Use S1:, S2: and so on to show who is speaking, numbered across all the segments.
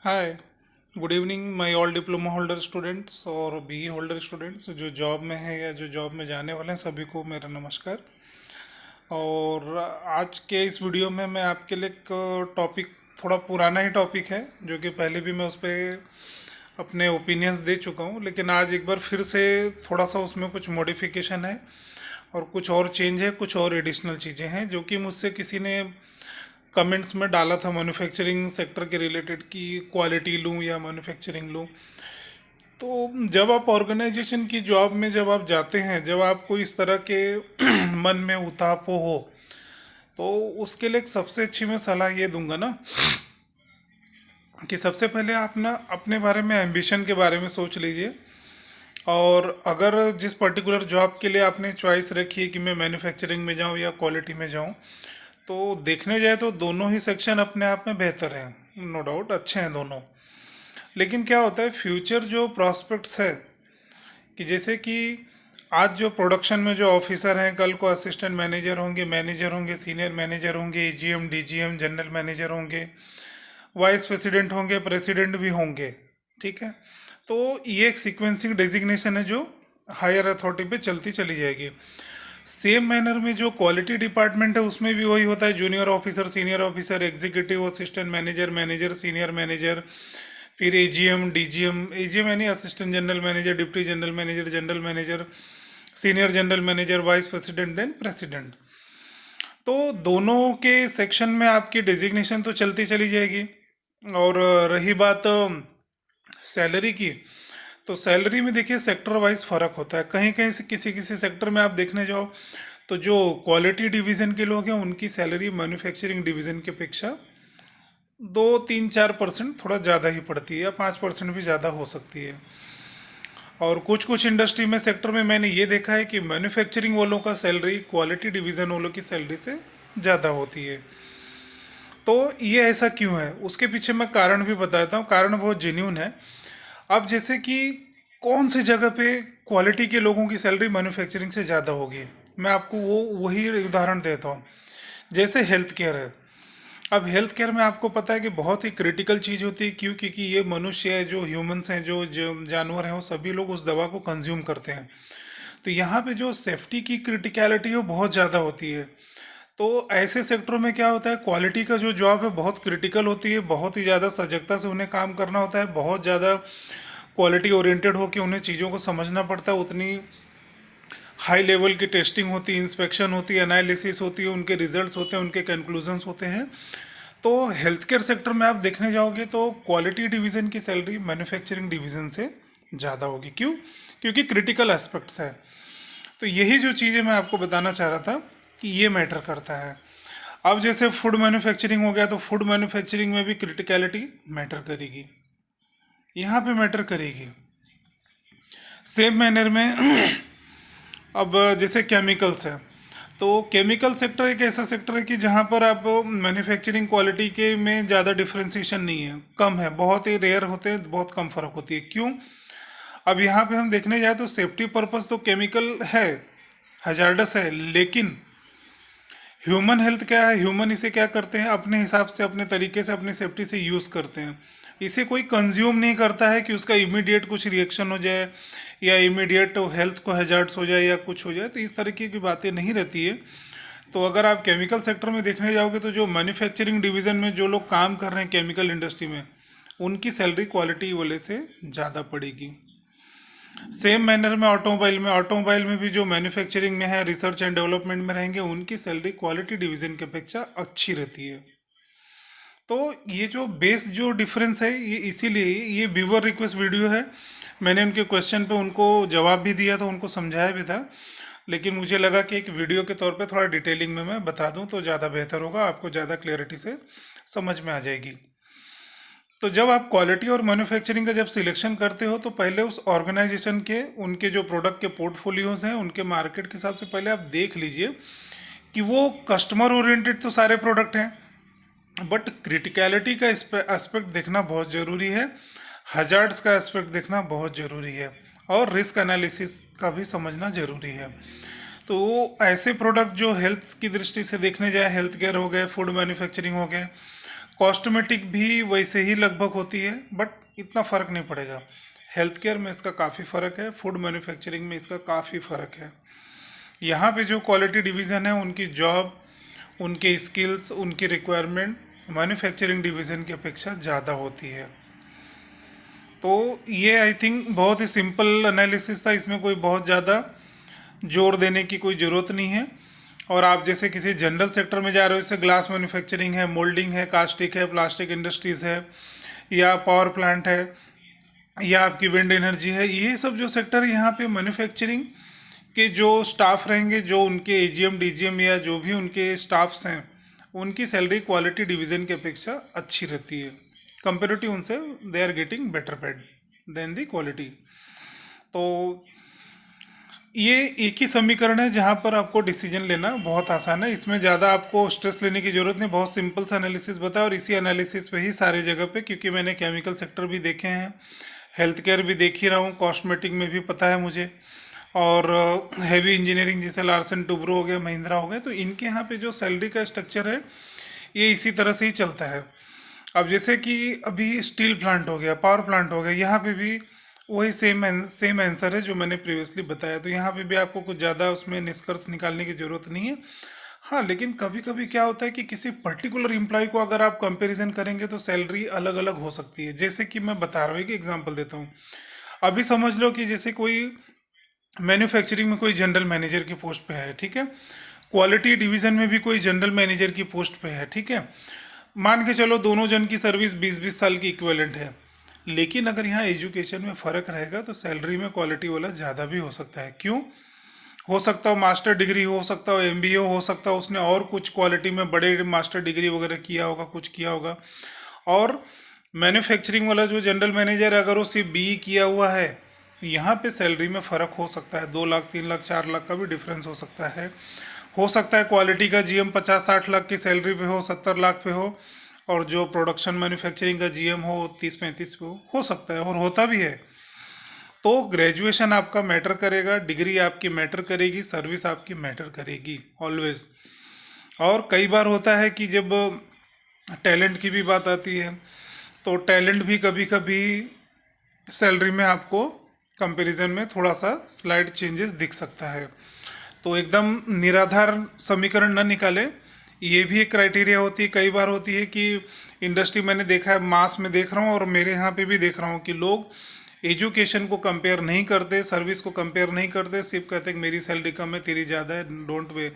S1: Hi, good evening my all diploma holder students और be holder students जो job में हैं या जो जॉब में जाने वाले हैं सभी को मेरा नमस्कार। और आज के इस वीडियो में मैं आपके लिए एक टॉपिक, थोड़ा पुराना ही टॉपिक है, जो कि पहले भी मैं उस पर अपने ओपिनियंस दे चुका हूँ, लेकिन आज एक बार फिर से थोड़ा सा उसमें कुछ मॉडिफिकेशन है और कुछ और चेंज है, कुछ और एडिशनल चीज़ें हैं जो कि मुझसे किसी ने कमेंट्स में डाला था मैन्युफैक्चरिंग सेक्टर के रिलेटेड कि क्वालिटी लूँ या मैन्युफैक्चरिंग लूँ। तो जब आप ऑर्गेनाइजेशन की जॉब में जब आप जाते हैं, जब आपको इस तरह के मन में उतापो हो, तो उसके लिए एक सबसे अच्छी मैं सलाह ये दूंगा ना कि सबसे पहले आप ना अपने बारे में, एम्बिशन के बारे में सोच लीजिए। और अगर जिस पर्टिकुलर जॉब के लिए आपने चॉइस रखी है कि मैं मैन्युफैक्चरिंग में जाऊं या क्वालिटी में जाऊं, तो देखने जाए तो दोनों ही सेक्शन अपने आप में बेहतर हैं, नो डाउट अच्छे हैं दोनों। लेकिन क्या होता है, फ्यूचर जो प्रॉस्पेक्ट्स है कि जैसे कि आज जो प्रोडक्शन में जो ऑफिसर हैं, कल को असिस्टेंट मैनेजर होंगे, सीनियर मैनेजर होंगे, एजीएम डीजीएम जनरल मैनेजर होंगे, वाइस प्रेसिडेंट होंगे, प्रेसिडेंट भी होंगे। ठीक है, तो ये एक सीक्वेंसिंग डेजिग्नेशन है जो हायर अथॉरिटी पे चलती चली जाएगी। सेम मैनर में जो क्वालिटी डिपार्टमेंट है उसमें भी वही होता है, junior officer, senior officer, executive assistant manager, manager, senior manager, फिर एजीएम डीजीएम, एजीएम यानी assistant general manager, deputy general manager, general manager, senior general manager, vice president, then president. तो दोनों के सेक्शन में आपकी डेजिग्नेशन तो चलती चली जाएगी। और रही बात सैलरी की, तो सैलरी में देखिए सेक्टर वाइज फ़र्क होता है। कहीं कहीं से किसी किसी सेक्टर में आप देखने जाओ तो जो क्वालिटी डिवीज़न के लोग हैं उनकी सैलरी मैन्युफैक्चरिंग डिवीज़न की अपेक्षा 2-3-4% थोड़ा ज़्यादा ही पड़ती है, या 5% भी ज़्यादा हो सकती है। और कुछ कुछ इंडस्ट्री में, सेक्टर में मैंने ये देखा है कि मैन्युफैक्चरिंग वालों का सैलरी क्वालिटी डिवीज़न वालों की सैलरी से ज़्यादा होती है। तो ये ऐसा क्यों है, उसके पीछे मैं कारण भी बताता हूँ। कारण बहुत जेन्यून है। अब जैसे कि कौन सी जगह पे क्वालिटी के लोगों की सैलरी मैन्युफैक्चरिंग से ज़्यादा होगी, मैं आपको वही उदाहरण देता हूँ। जैसे हेल्थ केयर है। अब हेल्थ केयर में आपको पता है कि बहुत ही क्रिटिकल चीज़ होती है। क्यों? क्योंकि ये मनुष्य है, जो ह्यूमंस हैं, जो जानवर हैं, वो सभी लोग उस दवा को कंज्यूम करते हैं। तो यहाँ पे जो सेफ्टी की क्रिटिकलिटी है वो बहुत ज़्यादा होती है। तो ऐसे सेक्टरों में क्या होता है, क्वालिटी का जो जॉब है बहुत क्रिटिकल होती है, बहुत ही ज़्यादा सजगता से उन्हें काम करना होता है, बहुत ज़्यादा क्वालिटी ओरिएंटेड होकर उन्हें चीज़ों को समझना पड़ता है। उतनी हाई लेवल की टेस्टिंग होती है, इंस्पेक्शन होती है, एनालिसिस होती है, उनके रिजल्ट्स होते हैं, उनके कंक्लूजन्स होते हैं। तो हेल्थ केयर सेक्टर में आप देखने जाओगे तो क्वालिटी डिवीज़न की सैलरी मैन्युफैक्चरिंग डिवीज़न से ज़्यादा होगी। क्यों? क्योंकि क्रिटिकल एस्पेक्ट्स है। तो यही जो चीज़ें मैं आपको बताना चाह रहा था कि ये मैटर करता है। अब जैसे फूड मैन्युफैक्चरिंग हो गया, तो फूड मैन्युफैक्चरिंग में भी क्रिटिकलिटी मैटर करेगी, यहाँ पे मैटर करेगी। सेम मैनर में अब जैसे केमिकल्स है, तो केमिकल सेक्टर एक ऐसा सेक्टर है कि जहाँ पर आप मैन्युफैक्चरिंग क्वालिटी के में ज़्यादा डिफरेंशिएशन नहीं है, कम है, बहुत ही रेयर होते हैं, बहुत कम फर्क होती है। क्यों? अब यहाँ पे हम देखने जाए तो सेफ्टी पर्पस तो केमिकल है, हजार्डस है, लेकिन ह्यूमन हेल्थ क्या है, ह्यूमन इसे क्या करते हैं, अपने हिसाब से, अपने तरीके से, अपनी सेफ्टी से यूज़ करते हैं। इसे कोई कंज्यूम नहीं करता है कि उसका इमीडिएट कुछ रिएक्शन हो जाए या इमीडिएट हेल्थ को हैजार्ड्स हो जाए या कुछ हो जाए, तो इस तरीके की बातें नहीं रहती है। तो अगर आप केमिकल सेक्टर में देखने जाओगे तो जो मैन्युफैक्चरिंग डिवीज़न में जो लोग काम कर रहे हैं केमिकल इंडस्ट्री में, उनकी सैलरी क्वालिटी वाले से ज़्यादा पड़ेगी। सेम मैनर में ऑटोमोबाइल में भी जो मैन्युफैक्चरिंग में है, रिसर्च एंड डेवलपमेंट में रहेंगे, उनकी सैलरी क्वालिटी डिवीज़न की अपेक्षा अच्छी रहती है। तो ये जो बेस जो डिफरेंस है, ये इसीलिए ये व्यूवर रिक्वेस्ट वीडियो है। मैंने उनके क्वेश्चन पे उनको जवाब भी दिया था, उनको समझाया भी था, लेकिन मुझे लगा कि एक वीडियो के तौर पे थोड़ा डिटेलिंग में मैं बता दूं तो ज़्यादा बेहतर होगा, आपको ज़्यादा क्लियरिटी से समझ में आ जाएगी। तो जब आप क्वालिटी और मैन्युफैक्चरिंग का जब सिलेक्शन करते हो, तो पहले उस ऑर्गेनाइजेशन के, उनके जो प्रोडक्ट के पोर्टफोलियोज हैं, उनके मार्केट के हिसाब से पहले आप देख लीजिए कि वो कस्टमर ओरिएंटेड तो सारे प्रोडक्ट हैं, बट क्रिटिकलिटी का एस्पेक्ट देखना बहुत ज़रूरी है, हजार्ड्स का एस्पेक्ट देखना बहुत ज़रूरी है, और रिस्क एनालिसिस का भी समझना ज़रूरी है। तो ऐसे प्रोडक्ट जो हेल्थ की दृष्टि से देखने जाए, हेल्थ केयर हो गए, फूड मैन्युफैक्चरिंग हो गए, कॉस्मेटिक भी वैसे ही लगभग होती है, बट इतना फ़र्क नहीं पड़ेगा। हेल्थ केयर में इसका काफ़ी फ़र्क है, फूड मैन्युफैक्चरिंग में इसका काफ़ी फ़र्क है। यहाँ पे जो क्वालिटी डिवीज़न है, उनकी जॉब, उनके स्किल्स, उनकी रिक्वायरमेंट मैन्युफैक्चरिंग डिवीज़न की अपेक्षा ज़्यादा होती है। तो ये आई थिंक बहुत ही सिंपल एनालिसिस था, इसमें कोई बहुत ज़्यादा जोर देने की कोई ज़रूरत नहीं है। और आप जैसे किसी जनरल सेक्टर में जा रहे हो, जैसे ग्लास मैन्युफैक्चरिंग है, मोल्डिंग है, कास्टिक है, प्लास्टिक इंडस्ट्रीज़ है, या पावर प्लांट है, या आपकी विंड एनर्जी है, ये सब जो सेक्टर है यहाँ पे मैन्युफैक्चरिंग के जो स्टाफ रहेंगे, जो उनके एजीएम डीजीएम या जो भी उनके स्टाफ्स हैं, उनकी सैलरी क्वालिटी डिवीज़न की अपेक्षा अच्छी रहती है। कंपेरेटिव उनसे they are getting better paid than the quality. तो ये एक ही समीकरण है जहाँ पर आपको डिसीजन लेना बहुत आसान है। इसमें ज़्यादा आपको स्ट्रेस लेने की ज़रूरत नहीं, बहुत सिंपल सा एनालिसिस बताया, और इसी एनालिसिस पे ही सारे जगह पे, क्योंकि मैंने केमिकल सेक्टर भी देखे हैं, हेल्थ केयर भी देख ही रहा हूँ, कॉस्मेटिक में भी पता है मुझे, और हैवी इंजीनियरिंग जैसे लार्सन टुब्रो हो गया, महिंद्रा हो गया, तो इनके यहाँ पे जो सैलरी का स्ट्रक्चर है ये इसी तरह से ही चलता है। अब जैसे कि अभी स्टील प्लांट हो गया, पावर प्लांट हो गया, यहाँ पे भी वही सेम आंसर है जो मैंने प्रीवियसली बताया। तो यहाँ पे भी आपको कुछ ज़्यादा उसमें निष्कर्ष निकालने की ज़रूरत नहीं है। हाँ, लेकिन कभी कभी क्या होता है कि किसी पर्टिकुलर एम्प्लॉय को अगर आप कंपैरिजन करेंगे तो सैलरी अलग अलग हो सकती है। जैसे कि मैं बता रहा हूँ, एक एग्जांपल देता हूँ। अभी समझ लो कि जैसे कोई मैन्युफैक्चरिंग में कोई जनरल मैनेजर की पोस्ट पे है, ठीक है, क्वालिटी डिवीज़न में भी कोई जनरल मैनेजर की पोस्ट पे है, ठीक है, मान के चलो दोनों जन की सर्विस 20-20 साल की इक्विवेलेंट है। लेकिन अगर यहाँ एजुकेशन में फ़र्क रहेगा तो सैलरी में क्वालिटी वाला ज़्यादा भी हो सकता है। क्यों? हो सकता हो मास्टर डिग्री, हो सकता हो एमबीए, हो सकता हो उसने और कुछ क्वालिटी में बड़े मास्टर डिग्री वगैरह किया होगा, कुछ किया होगा। और मैन्युफैक्चरिंग वाला जो जनरल मैनेजर है, अगर वो सिर्फ बी किया हुआ है, तो यहाँ पे सैलरी में फ़र्क हो सकता है, 2 लाख 3 लाख 4 लाख का भी डिफरेंस हो सकता है। हो सकता है क्वालिटी का जीएम 50-60 लाख की सैलरी पे हो, 70 लाख पे हो, और जो प्रोडक्शन मैन्युफैक्चरिंग का जीएम हो 30-35 पे हो सकता है, और होता भी है। तो ग्रेजुएशन आपका मैटर करेगा, डिग्री आपकी मैटर करेगी, सर्विस आपकी मैटर करेगी ऑलवेज। और कई बार होता है कि जब टैलेंट की भी बात आती है, तो टैलेंट भी कभी कभी सैलरी में आपको कंपैरिजन में थोड़ा सा स्लाइड चेंजेस दिख सकता है। तो एकदम निराधार समीकरण न निकाले, ये भी एक क्राइटेरिया होती है। कई बार होती है कि इंडस्ट्री, मैंने देखा है, मास में देख रहा हूँ और मेरे यहाँ पे भी देख रहा हूँ कि लोग एजुकेशन को कंपेयर नहीं करते, सर्विस को कंपेयर नहीं करते, सिर्फ कहते हैं कि मेरी सैलरी कम है, तेरी ज़्यादा है, don't way,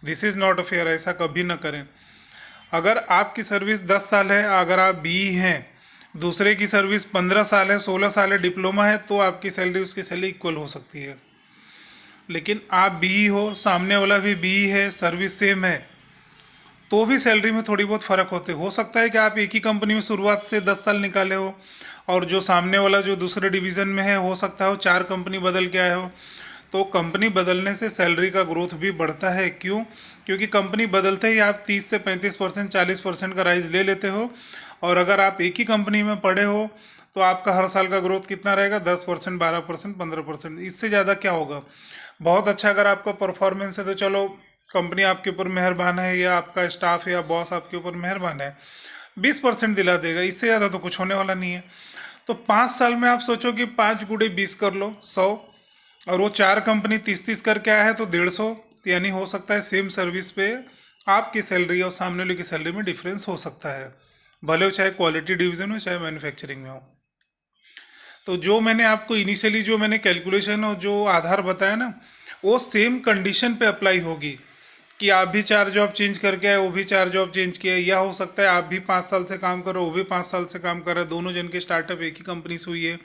S1: this is not a fair. ऐसा कभी ना करें। अगर आपकी सर्विस 10 साल है, अगर आप बी हैं, दूसरे की सर्विस 15 साल है, 16 साल है, डिप्लोमा है, तो आपकी सैलरी उसकी सैलरी इक्वल हो सकती है। लेकिन आप बी हो, सामने वाला भी बी है, सर्विस सेम है, तो भी सैलरी में थोड़ी बहुत फ़र्क होते हो सकता है कि आप एक ही कंपनी में शुरुआत से 10 साल निकाले हो, और जो सामने वाला जो दूसरे डिवीज़न में है, हो सकता हो 4 कंपनी बदल के आए हो। तो कंपनी बदलने से सैलरी का ग्रोथ भी बढ़ता है। क्यों? क्योंकि कंपनी बदलते ही आप 30 से 35%, 40% का राइज ले लेते हो। और अगर आप एक ही कंपनी में पड़े हो तो आपका हर साल का ग्रोथ कितना रहेगा? 10%, 12%, 15%, इससे ज़्यादा क्या होगा। बहुत अच्छा अगर आपका परफॉर्मेंस है तो चलो कंपनी आपके ऊपर मेहरबान है, या आपका स्टाफ या बॉस आपके ऊपर मेहरबान है, 20% दिला देगा, इससे ज़्यादा तो कुछ होने वाला नहीं है। तो 5 साल में आप सोचो कि 5 × 20 कर लो 100, और वो 4 कंपनी 30-30 करके आया है तो 150, यानी हो सकता है सेम सर्विस पे आपकी सैलरी और सामने वाले की सैलरी में डिफरेंस हो सकता है, भले वो चाहे क्वालिटी डिवीज़न हो चाहे मैन्युफैक्चरिंग में हो। तो जो मैंने आपको इनिशियली जो मैंने कैलकुलेशन और जो आधार बताया ना, वो सेम कंडीशन पे अप्लाई होगी कि आप भी 4 जॉब चेंज करके आए, वो भी 4 जॉब चेंज किया, या हो सकता है आप भी 5 साल से काम करो, वो भी 5 साल से काम कर रहे हैं, दोनों जन की स्टार्टअप एक ही कंपनी से हुई है।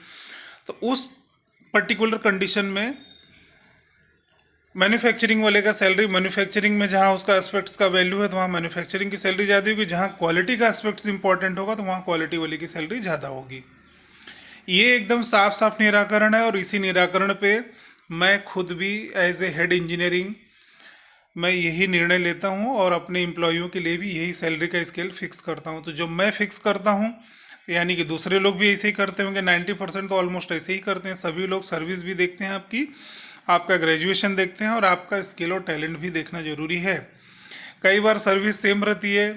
S1: तो उस पर्टिकुलर कंडीशन में मैन्युफैक्चरिंग वाले का सैलरी, मैन्युफैक्चरिंग में जहाँ उसका एस्पेक्ट्स का वैल्यू है तो वहाँ मैन्युफैक्चरिंग की सैलरी ज़्यादा होगी, जहाँ क्वालिटी का एस्पेक्ट्स इंपॉर्टेंट होगा तो वहाँ क्वालिटी वाले की सैलरी ज़्यादा होगी। ये एकदम साफ साफ निराकरण है, और इसी निराकरण पे मैं खुद भी एज ए हेड इंजीनियरिंग मैं यही निर्णय लेता हूँ, और अपने एम्प्लॉइयों के लिए भी यही सैलरी का स्केल फिक्स करता हूँ। तो जब मैं फिक्स करता हूँ, यानी कि दूसरे लोग भी ऐसे ही करते होंगे, 90% तो ऑलमोस्ट ऐसे ही करते हैं। सभी लोग सर्विस भी देखते हैं आपकी, आपका ग्रेजुएशन देखते हैं, और आपका स्किल और टैलेंट भी देखना ज़रूरी है। कई बार सर्विस सेम रहती है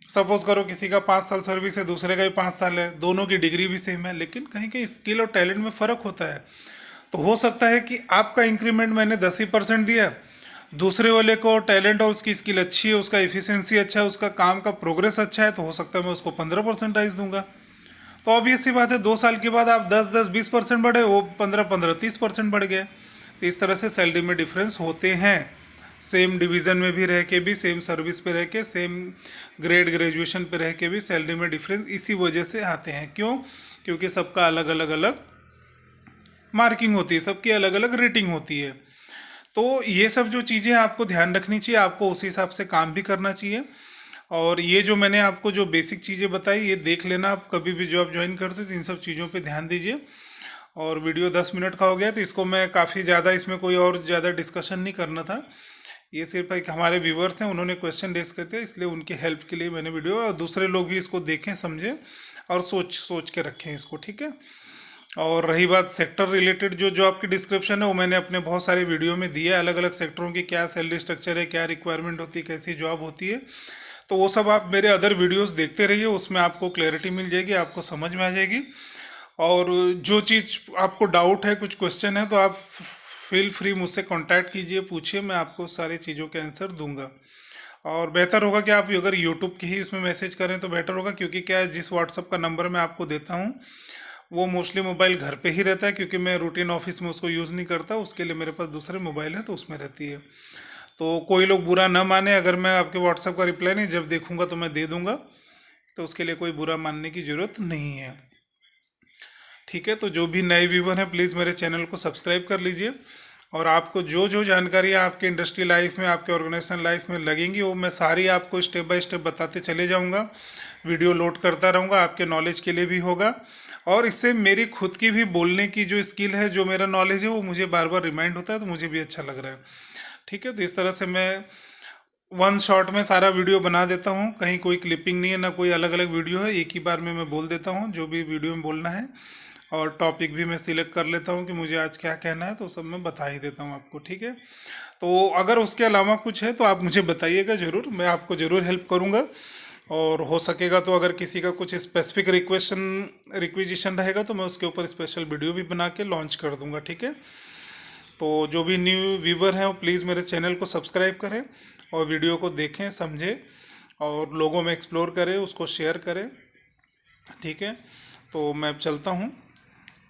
S1: सपोज करो किसी का 5 साल सर्विस है, दूसरे का भी 5 साल है, दोनों की डिग्री भी सेम है, लेकिन कहीं कहीं स्किल और टैलेंट में फ़र्क होता है। तो हो सकता है कि आपका इंक्रीमेंट मैंने 10% दिया, दूसरे वाले को टैलेंट और उसकी स्किल अच्छी है, उसका इफिशिएंसी अच्छा है, उसका काम का प्रोग्रेस अच्छा है, तो हो सकता है मैं उसको 15% राइज दूंगा। तो ऑब्वियस सी बात है, 2 साल के बाद आप 10-10-20% बढ़े, वो 15-15-30% बढ़ गए। तो इस तरह से सैलरी में डिफरेंस होते हैं, सेम डिवीज़न में भी रह के भी, सेम सर्विस पे रह के, सेम ग्रेड ग्रेजुएशन पे रह के भी सैलरी में डिफरेंस इसी वजह से आते हैं। क्यों? क्योंकि सबका अलग अलग अलग मार्किंग होती है, सबकी अलग अलग रेटिंग होती है। तो ये सब जो चीज़ें आपको ध्यान रखनी चाहिए, आपको उस हिसाब से काम भी करना चाहिए। और ये जो मैंने आपको जो बेसिक चीज़ें बताई, ये देख लेना, आप कभी भी जॉब ज्वाइन करते हो तो इन सब चीज़ों पे ध्यान दीजिए। और वीडियो 10 मिनट का हो गया, तो इसको मैं काफ़ी ज़्यादा, इसमें कोई और ज़्यादा डिस्कशन नहीं करना था। ये सिर्फ एक हमारे व्यूवर्स हैं, उन्होंने क्वेश्चन रेस करते हैं, इसलिए उनके हेल्प के लिए मैंने वीडियो, और दूसरे लोग भी इसको देखें, समझें और सोच सोच के रखें इसको, ठीक है। और रही बात सेक्टर रिलेटेड, जो जो आपकी डिस्क्रिप्शन है वो मैंने अपने बहुत सारे वीडियो में दिया है, अलग अलग सेक्टरों की क्या सैलरी स्ट्रक्चर है, क्या रिक्वायरमेंट होती है, कैसी जॉब होती है। तो वो सब आप मेरे अदर वीडियोस देखते रहिए, उसमें आपको क्लैरिटी मिल जाएगी, आपको समझ में आ जाएगी। और जो चीज़ आपको डाउट है, कुछ क्वेश्चन है, तो आप फील फ्री मुझसे कांटेक्ट कीजिए, पूछिए, मैं आपको सारी चीज़ों के आंसर दूंगा। और बेहतर होगा कि आप अगर यूट्यूब के ही उसमें मैसेज करें तो बेटर होगा, क्योंकि क्या है, जिस व्हाट्सअप का नंबर मैं आपको देता हूँ वो मोस्टली मोबाइल घर पे ही रहता है, क्योंकि मैं रूटीन ऑफिस में उसको यूज़ नहीं करता, उसके लिए मेरे पास दूसरे मोबाइल है, तो उसमें रहती है। तो कोई लोग बुरा ना माने, अगर मैं आपके व्हाट्सअप का रिप्लाई नहीं जब देखूंगा तो मैं दे दूंगा, तो उसके लिए कोई बुरा मानने की ज़रूरत नहीं है। ठीक है, तो जो भी नए व्यूवर हैं प्लीज़ मेरे चैनल को सब्सक्राइब कर लीजिए। और आपको जो जो जानकारियाँ आपके इंडस्ट्री लाइफ में, आपके ऑर्गेनाइजेशन लाइफ में लगेंगी, वो मैं सारी आपको स्टेप बाय स्टेप बताते चले जाऊँगा, वीडियो लोड करता रहूँगा, आपके नॉलेज के लिए भी होगा। और इससे मेरी खुद की भी बोलने की जो स्किल है, जो मेरा नॉलेज है, वो मुझे बार बार रिमाइंड होता है, तो मुझे भी अच्छा लग रहा है। ठीक है, तो इस तरह से मैं वन शॉट में सारा वीडियो बना देता हूँ, कहीं कोई क्लिपिंग नहीं है, ना कोई अलग अलग वीडियो है, एक ही बार में मैं बोल देता हूँ जो भी वीडियो में बोलना है। और टॉपिक भी मैं सिलेक्ट कर लेता हूँ कि मुझे आज क्या कहना है, तो सब मैं बता ही देता हूँ आपको, ठीक है। तो अगर उसके अलावा कुछ है तो आप मुझे बताइएगा ज़रूर, मैं आपको ज़रूर हेल्प करूँगा। और हो सकेगा तो अगर किसी का कुछ स्पेसिफिक रिक्वेजिशन रहेगा तो मैं उसके ऊपर स्पेशल वीडियो भी बना के लॉन्च कर दूँगा, ठीक है। तो जो भी न्यू व्यूवर हैं वो प्लीज़ मेरे चैनल को सब्सक्राइब करें और वीडियो को देखें, समझें और लोगों में एक्सप्लोर करें, उसको शेयर करें, ठीक है। तो मैं अब चलता हूँ,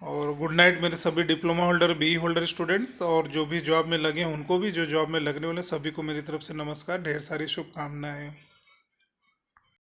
S1: और गुड नाइट मेरे सभी diploma holder, B holder students, और जो भी जॉब में लगे हैं उनको भी, जो जॉब में लगने वाले सभी को मेरी तरफ से नमस्कार, ढेर सारी शुभकामनाएं।